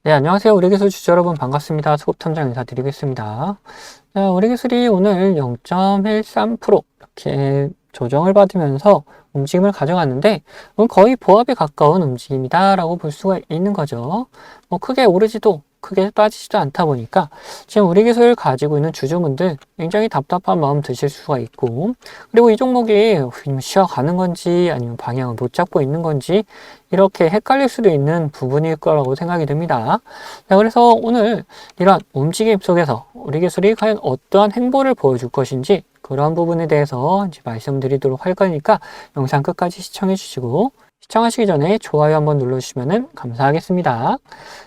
네, 안녕하세요. 우리기술 주주 여러분 반갑습니다. 수급탐정 인사드리겠습니다. 자, 우리기술이 오늘 0.13% 이렇게 조정을 받으면서 움직임을 가져갔는데 거의 보합에 가까운 움직임이다라고 볼 수가 있는 거죠. 크게 오르지도 크게 빠지지도 않다 보니까 지금 우리기술 가지고 있는 주주분들 굉장히 답답한 마음 드실 수가 있고, 그리고 이 종목이 쉬어가는 건지 아니면 방향을 못 잡고 있는 건지 이렇게 헷갈릴 수도 있는 부분일 거라고 생각이 듭니다. 자, 그래서 오늘 이런 움직임 속에서 우리기술이 과연 어떠한 행보를 보여줄 것인지 그런 부분에 대해서 이제 말씀드리도록 할 거니까 영상 끝까지 시청해 주시고, 시청하시기 전에 좋아요 한번 눌러주시면 감사하겠습니다.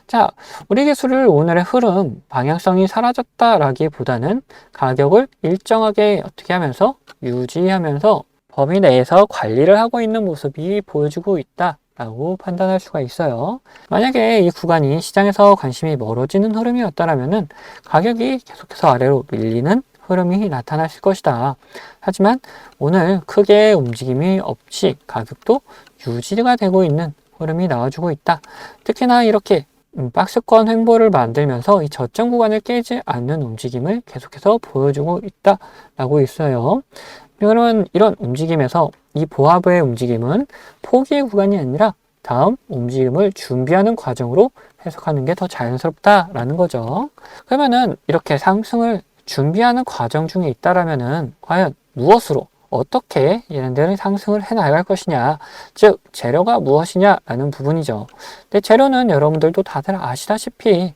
자, 우리기술을 오늘의 흐름, 방향성이 사라졌다라기보다는 가격을 일정하게 어떻게 하면서 유지하면서 범위 내에서 관리를 하고 있는 모습이 보여주고 있다 라고 판단할 수가 있어요. 만약에 이 구간이 시장에서 관심이 멀어지는 흐름이었다면 가격이 계속해서 아래로 밀리는 흐름이 나타났을 것이다. 하지만 오늘 크게 움직임이 없이 가격도 유지가 되고 있는 흐름이 나와주고 있다. 특히나 이렇게 박스권 횡보를 만들면서 이 저점 구간을 깨지 않는 움직임을 계속해서 보여주고 있다라고 있어요. 그러면 이런 움직임에서 이 보합의 움직임은 포기의 구간이 아니라 다음 움직임을 준비하는 과정으로 해석하는 게 더 자연스럽다라는 거죠. 그러면은 이렇게 상승을 준비하는 과정 중에 있다라면은 과연 무엇으로 어떻게 얘네들은 상승을 해 나갈 것이냐, 즉 재료가 무엇이냐라는 부분이죠. 근데 재료는 여러분들도 다들 아시다시피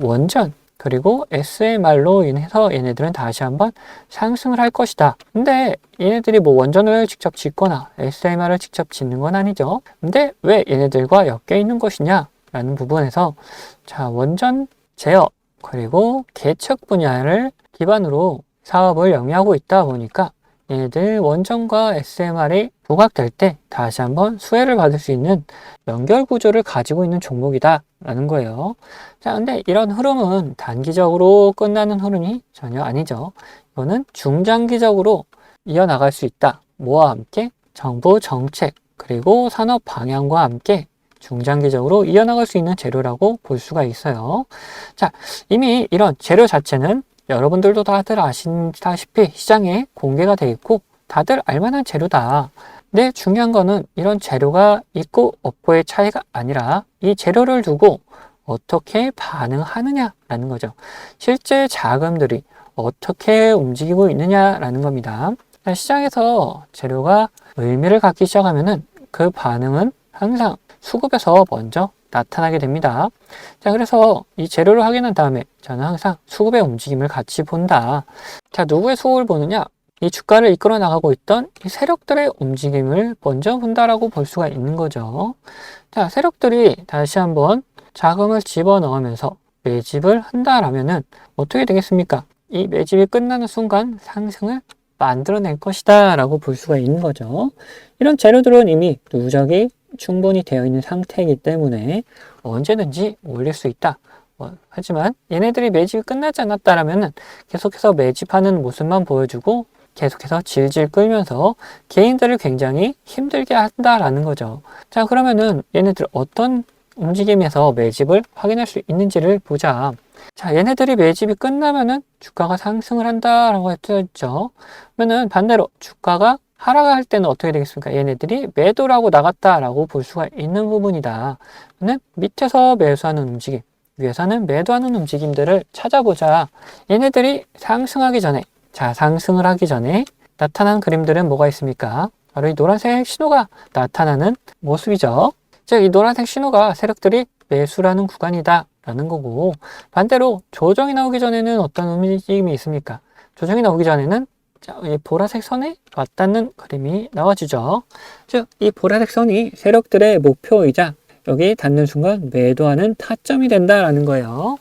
원전 그리고 SMR로 인해서 얘네들은 다시 한번 상승을 할 것이다. 근데 얘네들이 원전을 직접 짓거나 SMR을 직접 짓는 건 아니죠. 근데 왜 얘네들과 엮여 있는 것이냐 라는 부분에서 원전 제어 그리고 개척 분야를 기반으로 사업을 영위하고 있다 보니까 얘네들 원전과 SMR이 부각될 때 다시 한번 수혜를 받을 수 있는 연결 구조를 가지고 있는 종목이다 라는 거예요. 근데 이런 흐름은 단기적으로 끝나는 흐름이 전혀 아니죠. 이거는 중장기적으로 이어나갈 수 있다. 뭐와 함께? 정부 정책 그리고 산업 방향과 함께 중장기적으로 이어나갈 수 있는 재료라고 볼 수가 있어요. 이미 이런 재료 자체는 여러분들도 다들 아시다시피 시장에 공개가 되어 있고 다들 알만한 재료다. 근데 중요한 거는 이런 재료가 있고 없고의 차이가 아니라 이 재료를 두고 어떻게 반응하느냐라는 거죠. 실제 자금들이 어떻게 움직이고 있느냐라는 겁니다. 시장에서 재료가 의미를 갖기 시작하면은 그 반응은 항상 수급에서 먼저 나타나게 됩니다. 그래서 이 재료를 확인한 다음에 저는 항상 수급의 움직임을 같이 본다. 누구의 수급을 보느냐? 이 주가를 이끌어 나가고 있던 이 세력들의 움직임을 먼저 본다라고 볼 수가 있는 거죠. 세력들이 다시 한번 자금을 집어넣으면서 매집을 한다라면은 어떻게 되겠습니까? 이 매집이 끝나는 순간 상승을 만들어낼 것이다 라고 볼 수가 있는 거죠. 이런 재료들은 이미 누적이 충분히 되어 있는 상태이기 때문에 언제든지 올릴 수 있다. 하지만 얘네들이 매집이 끝나지 않았다라면 계속해서 매집하는 모습만 보여주고 계속해서 질질 끌면서 개인들을 굉장히 힘들게 한다라는 거죠. 그러면은 얘네들 어떤 움직임에서 매집을 확인할 수 있는지를 보자. 얘네들이 매집이 끝나면은 주가가 상승을 한다라고 했죠. 그러면은 반대로 주가가 하락할 때는 어떻게 되겠습니까? 얘네들이 매도라고 나갔다라고 볼 수가 있는 부분이다. 밑에서 매수하는 움직임, 위에서는 매도하는 움직임들을 찾아보자. 얘네들이 상승하기 전에, 상승을 하기 전에 나타난 그림들은 뭐가 있습니까? 바로 이 노란색 신호가 나타나는 모습이죠. 이 노란색 신호가 세력들이 매수라는 구간이다 라는 거고, 반대로 조정이 나오기 전에는 어떤 움직임이 있습니까? 조정이 나오기 전에는 이 보라색 선에 맞닿는 그림이 나와주죠. 이 보라색 선이 세력들의 목표이자 여기 닿는 순간 매도하는 타점이 된다라는 거예요.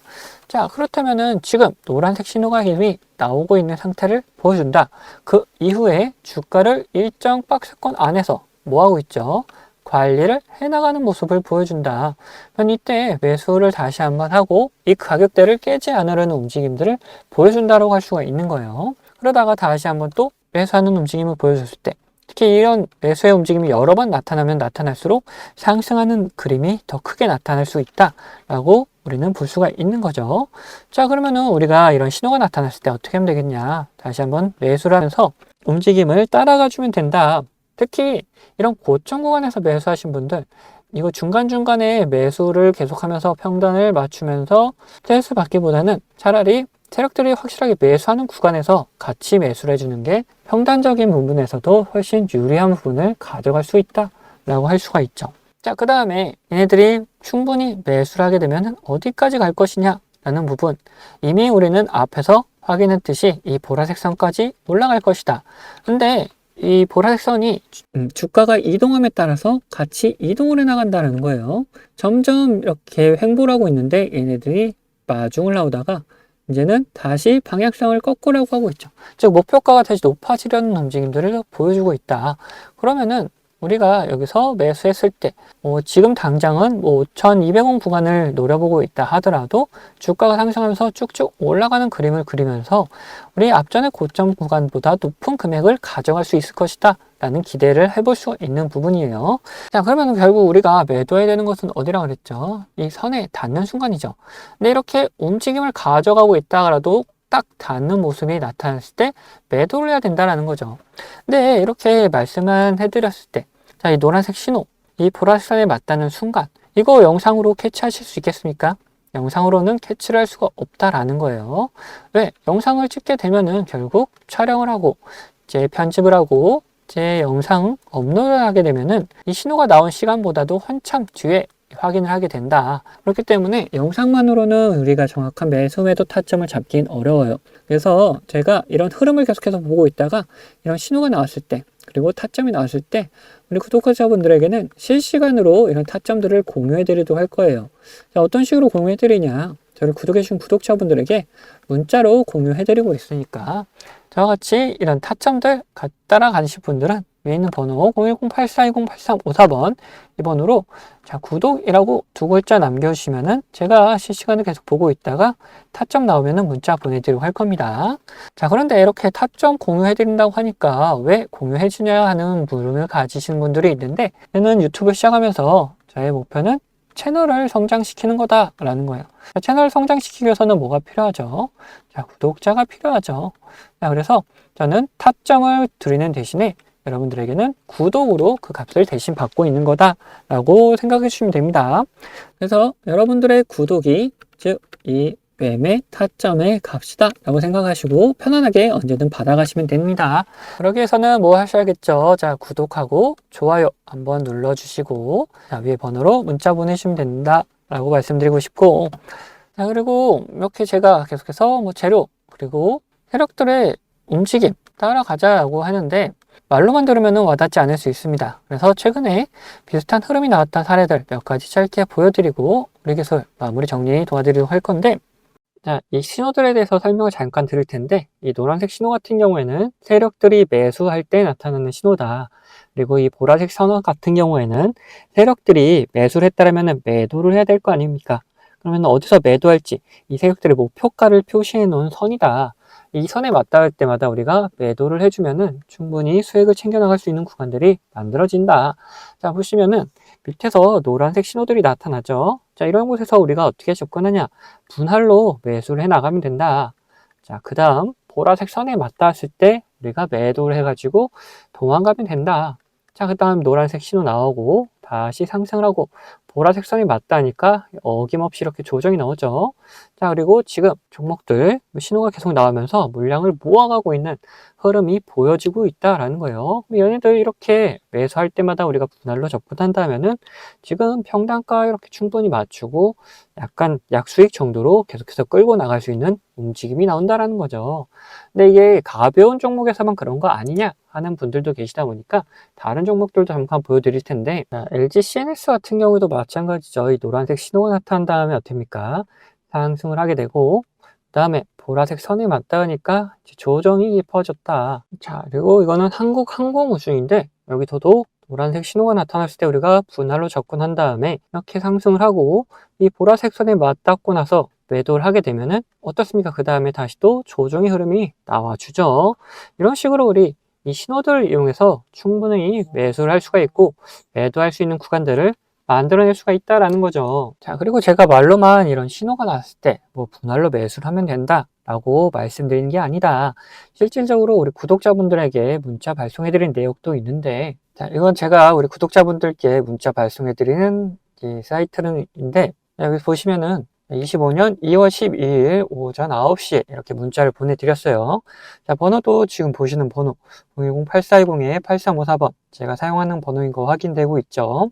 그렇다면은 지금 노란색 신호가 이미 나오고 있는 상태를 보여준다. 그 이후에 주가를 일정 박스권 안에서 뭐하고 있죠? 관리를 해나가는 모습을 보여준다. 그럼 이때 매수를 다시 한번 하고 이 가격대를 깨지 않으려는 움직임들을 보여준다고 할 수가 있는 거예요. 그러다가 다시 한번 또 매수하는 움직임을 보여줬을 때, 특히 이런 매수의 움직임이 여러 번 나타나면 나타날수록 상승하는 그림이 더 크게 나타날 수 있다라고 우리는 볼 수가 있는 거죠. 자, 그러면은 우리가 이런 신호가 나타났을 때 어떻게 하면 되겠냐? 다시 한번 매수를 하면서 움직임을 따라가 주면 된다. 특히 이런 고점 구간에서 매수하신 분들, 이거 중간중간에 매수를 계속하면서 평단을 맞추면서 스트레스 받기보다는 차라리 세력들이 확실하게 매수하는 구간에서 같이 매수를 해주는 게 평단적인 부분에서도 훨씬 유리한 부분을 가져갈 수 있다라고 할 수가 있죠. 자, 그 다음에 얘네들이 충분히 매수를 하게 되면 어디까지 갈 것이냐 라는 부분, 이미 우리는 앞에서 확인했듯이 이 보라색 선까지 올라갈 것이다. 근데 이 보라색 선이 주가가 이동함에 따라서 같이 이동을 해 나간다는 거예요. 점점 이렇게 횡보를 하고 있는데 얘네들이 마중을 나오다가 이제는 다시 방향성을 꺾으려고 하고 있죠. 즉 목표가가 다시 높아지려는 움직임들을 보여주고 있다. 그러면은 우리가 여기서 매수했을 때 지금 당장은 5,200원 구간을 노려보고 있다 하더라도 주가가 상승하면서 쭉쭉 올라가는 그림을 그리면서 우리 앞전의 고점 구간보다 높은 금액을 가져갈 수 있을 것이다 라는 기대를 해볼 수 있는 부분이에요. 자, 그러면 결국 우리가 매도해야 되는 것은 어디라 그랬죠? 이 선에 닿는 순간이죠. 근데 이렇게 움직임을 가져가고 있다 하더라도 딱 닿는 모습이 나타났을 때 매도를 해야 된다는 거죠. 근데 이렇게 말씀만 해드렸을 때, 자, 이 노란색 신호, 이 보라색 선에 맞닿는 순간, 이거 영상으로 캐치하실 수 있겠습니까? 영상으로는 캐치를 할 수가 없다라는 거예요. 왜? 영상을 찍게 되면은 결국 촬영을 하고, 이제 편집을 하고, 제 영상 업로드를 하게 되면은 이 신호가 나온 시간보다도 한참 뒤에 확인을 하게 된다. 그렇기 때문에 영상만으로는 우리가 정확한 매수 매도 타점을 잡긴 어려워요. 그래서 제가 이런 흐름을 계속해서 보고 있다가 이런 신호가 나왔을 때, 그리고 타점이 나왔을 때 우리 구독자분들에게는 실시간으로 이런 타점들을 공유해 드리도록 할 거예요. 자, 어떤 식으로 공유해 드리냐? 저를 구독해 주신 구독자분들에게 문자로 공유해 드리고 있으니까 저와 같이 이런 타점들 따라가실 분들은 위에 있는 번호 010-8420-8354번 이 번호로 자, 구독이라고 두 글자 남겨주시면은 제가 실시간을 계속 보고 있다가 타점 나오면은 문자 보내드리고 할 겁니다. 자, 그런데 이렇게 타점 공유해드린다고 하니까 왜 공유해주냐 하는 물음을 가지시는 분들이 있는데, 저는 유튜브 시작하면서 저의 목표는 채널을 성장시키는 거다라는 거예요. 채널을 성장시키기 위해서는 뭐가 필요하죠? 자, 구독자가 필요하죠. 자, 그래서 저는 타점을 드리는 대신에 여러분들에게는 구독으로 그 값을 대신 받고 있는 거다라고 생각해 주시면 됩니다. 그래서 여러분들의 구독이 즉 이 매매 타점의 값이다 라고 생각하시고 편안하게 언제든 받아가시면 됩니다. 그러기 위해서는 뭐 하셔야겠죠? 자, 구독하고 좋아요 한번 눌러주시고 자, 위에 번호로 문자 보내시면 된다 라고 말씀드리고 싶고, 자, 그리고 이렇게 제가 계속해서 뭐 재료 그리고 세력들의 움직임 따라가자라고 하는데 말로만 들으면 와닿지 않을 수 있습니다. 그래서 최근에 비슷한 흐름이 나왔던 사례들 몇 가지 짧게 보여드리고 우리 기술 마무리 정리 도와드리도록 할 건데, 자, 이 신호들에 대해서 설명을 잠깐 드릴 텐데, 이 노란색 신호 같은 경우에는 세력들이 매수할 때 나타나는 신호다. 그리고 이 보라색 선호 같은 경우에는 세력들이 매수를 했다면 매도를 해야 될 거 아닙니까? 그러면 어디서 매도할지 이 세력들의 목표가를 표시해 놓은 선이다. 이 선에 맞닿을 때마다 우리가 매도를 해주면은 충분히 수익을 챙겨나갈 수 있는 구간들이 만들어진다. 자, 보시면은 밑에서 노란색 신호들이 나타나죠. 자, 이런 곳에서 우리가 어떻게 접근하냐? 분할로 매수를 해 나가면 된다. 자, 그 다음 보라색 선에 맞닿았을 때 우리가 매도를 해가지고 도망가면 된다. 자, 그 다음 노란색 신호 나오고 다시 상승을 하고 보라색 선이 맞다니까 어김없이 이렇게 조정이 나오죠. 자, 그리고 지금 종목들 신호가 계속 나오면서 물량을 모아가고 있는 흐름이 보여지고 있다라는 거예요. 얘네들 이렇게 매수할 때마다 우리가 분할로 접근한다면은 지금 평단가 이렇게 충분히 맞추고 약간 약수익 정도로 계속해서 끌고 나갈 수 있는 움직임이 나온다라는 거죠. 근데 이게 가벼운 종목에서만 그런 거 아니냐 하는 분들도 계시다 보니까 다른 종목들도 잠깐 보여드릴 텐데, 자, LG CNS 같은 경우도 마찬가지죠. 이 노란색 신호가 나타난 다음에 어떻습니까? 상승을 하게 되고 그 다음에 보라색 선에 맞닿으니까 조정이 깊어졌다. 자, 그리고 이거는 한국항공우주인데 여기서도 노란색 신호가 나타났을 때 우리가 분할로 접근한 다음에 이렇게 상승을 하고 이 보라색 선에 맞닿고 나서 매도를 하게 되면은 어떻습니까? 그 다음에 다시 또 조정의 흐름이 나와주죠. 이런 식으로 우리 이 신호들을 이용해서 충분히 매수를 할 수가 있고 매도할 수 있는 구간들을 만들어낼 수가 있다라는 거죠. 자, 그리고 제가 말로만 이런 신호가 나왔을 때 뭐 분할로 매수를 하면 된다 라고 말씀드리는 게 아니다. 실질적으로 우리 구독자분들에게 문자 발송해드린 내용도 있는데, 자, 이건 제가 우리 구독자분들께 문자 발송해드리는 이 사이트인데, 여기 보시면은 25년 2월 12일 오전 9시에 이렇게 문자를 보내드렸어요. 자, 번호도 지금 보시는 번호 010-8420-8354번 제가 사용하는 번호인 거 확인되고 있죠.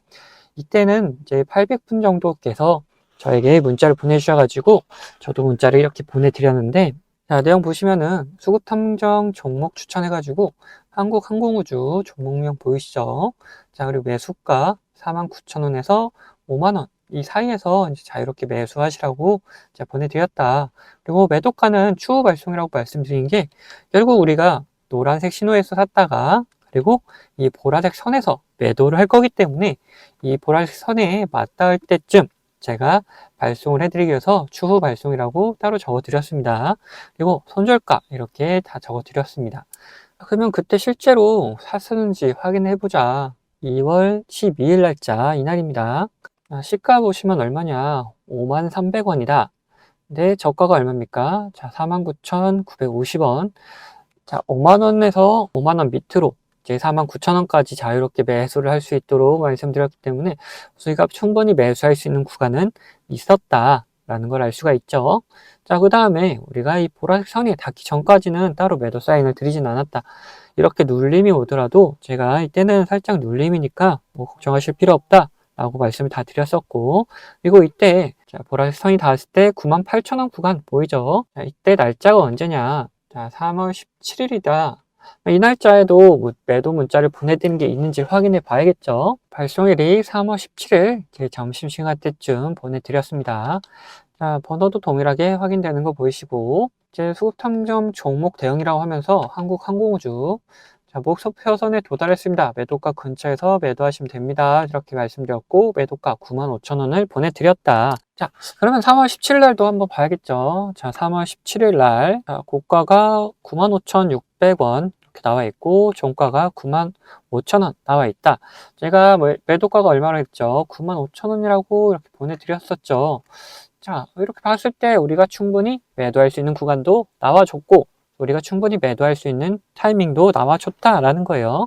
이때는 이제 800분 정도께서 저에게 문자를 보내주셔가지고 저도 문자를 이렇게 보내드렸는데, 자, 내용 보시면은 수급탐정 종목 추천해가지고 한국항공우주 종목명 보이시죠? 자, 그리고 매수가 49,000원에서 5만원 이 사이에서 이제 자유롭게 매수하시라고 제가 보내드렸다. 그리고 매도가는 추후 발송이라고 말씀드린 게, 결국 우리가 노란색 신호에서 샀다가 그리고 이 보라색 선에서 매도를 할 거기 때문에 이 보라색 선에 맞닿을 때쯤 제가 발송을 해드리기 위해서 추후 발송이라고 따로 적어드렸습니다. 그리고 손절가 이렇게 다 적어드렸습니다. 그러면 그때 실제로 샀었는지 확인해보자. 2월 12일 날짜 이날입니다. 시가 보시면 얼마냐? 53,300원이다. 근데 저가가 얼마입니까? 자, 49,950원. 자, 5만원에서 5만원 밑으로 이제 49,000원까지 자유롭게 매수를 할 수 있도록 말씀드렸기 때문에 수익값 충분히 매수할 수 있는 구간은 있었다라는 걸 알 수가 있죠. 자, 그 다음에 우리가 이 보라색 선이 닿기 전까지는 따로 매도 사인을 드리진 않았다. 이렇게 눌림이 오더라도 제가 이때는 살짝 눌림이니까 뭐 걱정하실 필요 없다 라고 말씀을 다 드렸었고, 그리고 이때 자, 보라색 선이 닿았을 때 98,000원 구간 보이죠? 자, 이때 날짜가 언제냐? 자, 3월 17일이다. 이 날짜에도 매도 문자를 보내드린 게 있는지 확인해 봐야겠죠. 발송일이 3월 17일 점심시간 때쯤 보내드렸습니다. 자, 번호도 동일하게 확인되는 거 보이시고, 이제 수급탐정 종목 대응이라고 하면서 한국항공우주, 자, 목표선에 도달했습니다. 매도가 근처에서 매도하시면 됩니다. 이렇게 말씀드렸고, 매도가 95,000원을 보내드렸다. 자, 그러면 3월 17일 날도 한번 봐야겠죠. 자, 3월 17일 날, 자, 고가가 95,600원 이렇게 나와 있고, 종가가 95,000원 나와 있다. 제가 매도가가 얼마나 했죠? 95,000원이라고 이렇게 보내드렸었죠. 자, 이렇게 봤을 때 우리가 충분히 매도할 수 있는 구간도 나와줬고, 우리가 충분히 매도할 수 있는 타이밍도 나와줬다라는 거예요.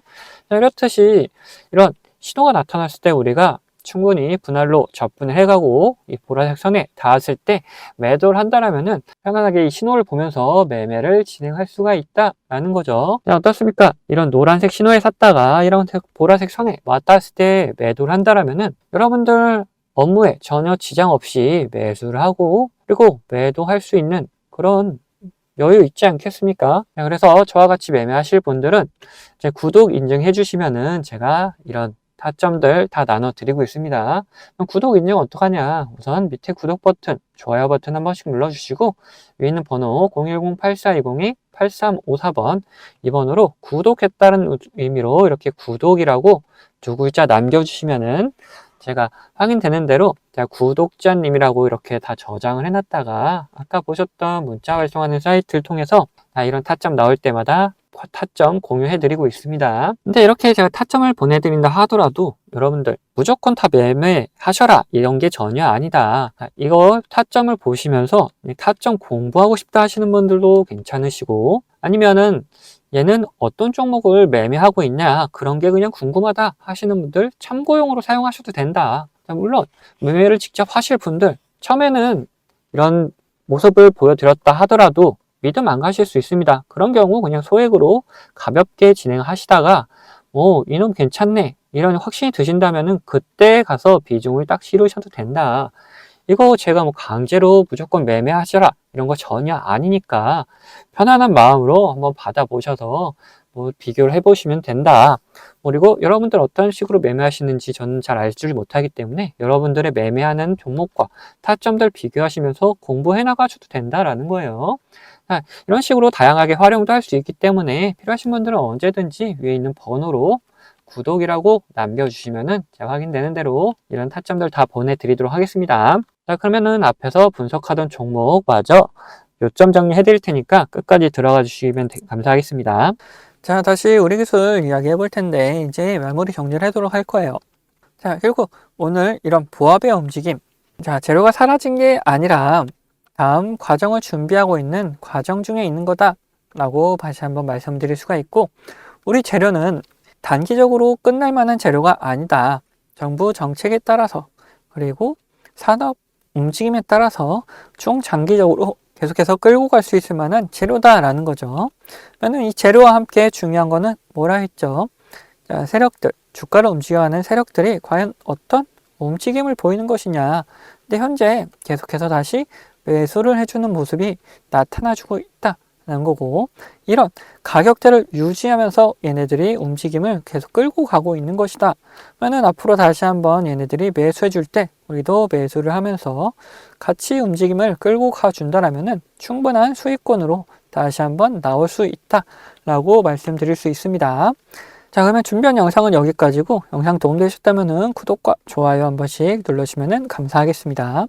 자, 이렇듯이 이런 신호가 나타났을 때 우리가 충분히 분할로 접근을 해가고 이 보라색 선에 닿았을 때 매도를 한다라면은 편안하게 이 신호를 보면서 매매를 진행할 수가 있다라는 거죠. 자, 어떻습니까? 이런 노란색 신호에 샀다가 이런 보라색 선에 맞닿았을 때 매도를 한다라면은 여러분들 업무에 전혀 지장 없이 매수를 하고 그리고 매도할 수 있는 그런 여유 있지 않겠습니까? 그래서 저와 같이 매매하실 분들은 제 구독 인증해 주시면은 제가 이런 타점들 다 나눠 드리고 있습니다. 그럼 구독 인증 어떡하냐? 우선 밑에 구독 버튼, 좋아요 버튼 한 번씩 눌러 주시고 위에 있는 번호 010-8420-8354번 이 번호로 구독했다는 의미로 이렇게 구독이라고 두 글자 남겨 주시면은 제가 확인되는 대로 제가 구독자님이라고 이렇게 다 저장을 해놨다가 아까 보셨던 문자 발송하는 사이트를 통해서 이런 타점 나올 때마다 타점 공유해드리고 있습니다. 근데 이렇게 제가 타점을 보내드린다 하더라도 여러분들 무조건 다 매매하셔라 이런 게 전혀 아니다. 이거 타점을 보시면서 타점 공부하고 싶다 하시는 분들도 괜찮으시고 아니면은 얘는 어떤 종목을 매매하고 있냐 그런 게 그냥 궁금하다 하시는 분들 참고용으로 사용하셔도 된다. 물론 매매를 직접 하실 분들 처음에는 이런 모습을 보여드렸다 하더라도 믿음 안 가실 수 있습니다. 그런 경우 그냥 소액으로 가볍게 진행하시다가 이놈 괜찮네 이런 확신이 드신다면은 그때 가서 비중을 딱 실으셔도 된다. 이거 제가 강제로 무조건 매매하셔라 이런 거 전혀 아니니까 편안한 마음으로 한번 받아보셔서 비교를 해보시면 된다. 그리고 여러분들 어떤 식으로 매매하시는지 저는 잘 알지 못하기 때문에 여러분들의 매매하는 종목과 타점들 비교하시면서 공부해 나가셔도 된다라는 거예요. 이런 식으로 다양하게 활용도 할 수 있기 때문에 필요하신 분들은 언제든지 위에 있는 번호로 구독이라고 남겨주시면은 제가 확인되는 대로 이런 타점들 다 보내드리도록 하겠습니다. 자, 그러면은 앞에서 분석하던 종목마저 요점 정리해 드릴 테니까 끝까지 들어가 주시면 감사하겠습니다. 자, 다시 우리 기술 이야기 해볼 텐데 이제 마무리 정리를 하도록 할 거예요. 자, 그리고 오늘 이런 부업의 움직임. 자, 재료가 사라진 게 아니라 다음 과정을 준비하고 있는 과정 중에 있는 거다 라고 다시 한번 말씀드릴 수가 있고, 우리 재료는 단기적으로 끝날 만한 재료가 아니다. 정부 정책에 따라서, 그리고 산업 움직임에 따라서 중장기적으로 계속해서 끌고 갈 수 있을 만한 재료다라는 거죠. 그러면 이 재료와 함께 중요한 거는 뭐라 했죠? 자, 세력들, 주가를 움직여가는 세력들이 과연 어떤 움직임을 보이는 것이냐. 근데 현재 계속해서 다시 매수를 해주는 모습이 나타나주고 있다는 거고, 이런 가격대를 유지하면서 얘네들이 움직임을 계속 끌고 가고 있는 것이다. 그러면 앞으로 다시 한번 얘네들이 매수해 줄 때 우리도 매수를 하면서 같이 움직임을 끌고 가준다라면은 충분한 수익권으로 다시 한번 나올 수 있다라고 말씀드릴 수 있습니다. 자, 그러면 준비한 영상은 여기까지고, 영상 도움되셨다면 구독과 좋아요 한 번씩 눌러주시면 감사하겠습니다.